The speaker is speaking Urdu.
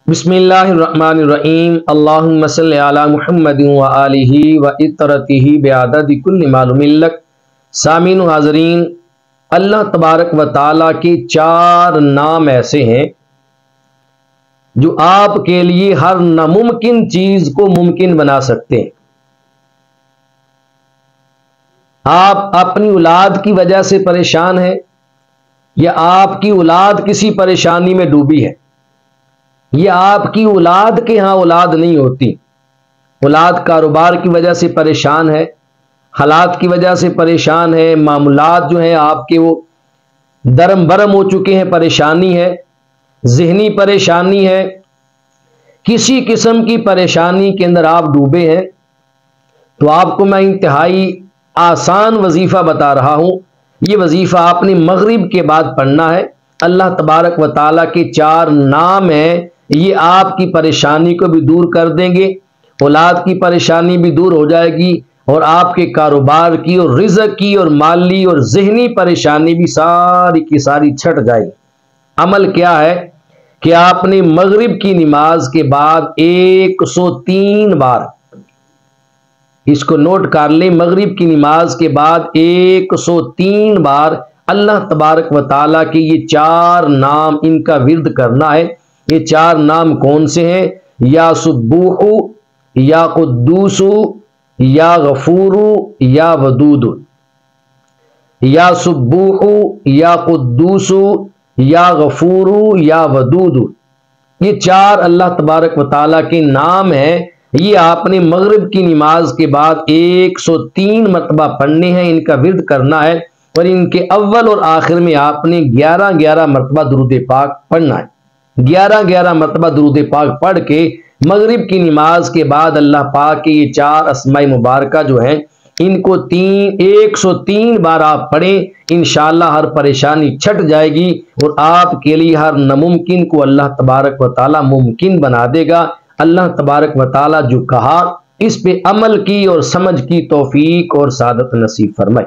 بسم اللہ الرحمن الرحیم اللہم صلی علی محمد و آلہ و اطرتہ بعدد کل معلوم لک۔ سامعین و حاضرین، اللہ تبارک و تعالیٰ کے 4 نام ایسے ہیں جو آپ کے لیے ہر ناممکن چیز کو ممکن بنا سکتے ہیں۔ آپ اپنی اولاد کی وجہ سے پریشان ہیں یا آپ کی اولاد کسی پریشانی میں ڈوبی ہے، یہ آپ کی اولاد کے ہاں اولاد نہیں ہوتی، اولاد کاروبار کی وجہ سے پریشان ہے، حالات کی وجہ سے پریشان ہے، معاملات جو ہیں آپ کے وہ درم برم ہو چکے ہیں، پریشانی ہے، ذہنی پریشانی ہے، کسی قسم کی پریشانی کے اندر آپ ڈوبے ہیں، تو آپ کو میں انتہائی آسان وظیفہ بتا رہا ہوں۔ یہ وظیفہ آپ نے مغرب کے بعد پڑھنا ہے۔ اللہ تبارک و تعالیٰ کے 4 نام ہیں، یہ آپ کی پریشانی کو بھی دور کر دیں گے، اولاد کی پریشانی بھی دور ہو جائے گی، اور آپ کے کاروبار کی اور رزق کی اور مالی اور ذہنی پریشانی بھی ساری کی ساری چھٹ جائے گی۔ عمل کیا ہے کہ آپ نے مغرب کی نماز کے بعد 103 بار، اس کو نوٹ کر لیں، مغرب کی نماز کے بعد 103 بار اللہ تبارک و تعالیٰ کے یہ 4 نام، ان کا ورد کرنا ہے۔ یہ 4 نام کون سے ہیں؟ یا سبوح، یا قدوس، یا غفور، یا ودود۔ یا سبوح، یا قدوس، یا غفور، یا ودود، یہ 4 اللہ تبارک و تعالیٰ کے نام ہیں۔ یہ آپ نے مغرب کی نماز کے بعد 103 مرتبہ پڑھنے ہیں، ان کا ورد کرنا ہے، اور ان کے اول اور آخر میں آپ نے 11 مرتبہ درود پاک پڑھنا ہے۔ 11 مرتبہ درود پاک پڑھ کے مغرب کی نماز کے بعد اللہ پاک کے یہ 4 اسماء مبارکہ جو ہیں، ان کو 103 بار آپ پڑھیں، انشاءاللہ ہر پریشانی چھٹ جائے گی، اور آپ کے لیے ہر ناممکن کو اللہ تبارک و تعالیٰ ممکن بنا دے گا۔ اللہ تبارک و تعالیٰ جو کہا اس پہ عمل کی اور سمجھ کی توفیق اور سعادت نصیب فرمائے۔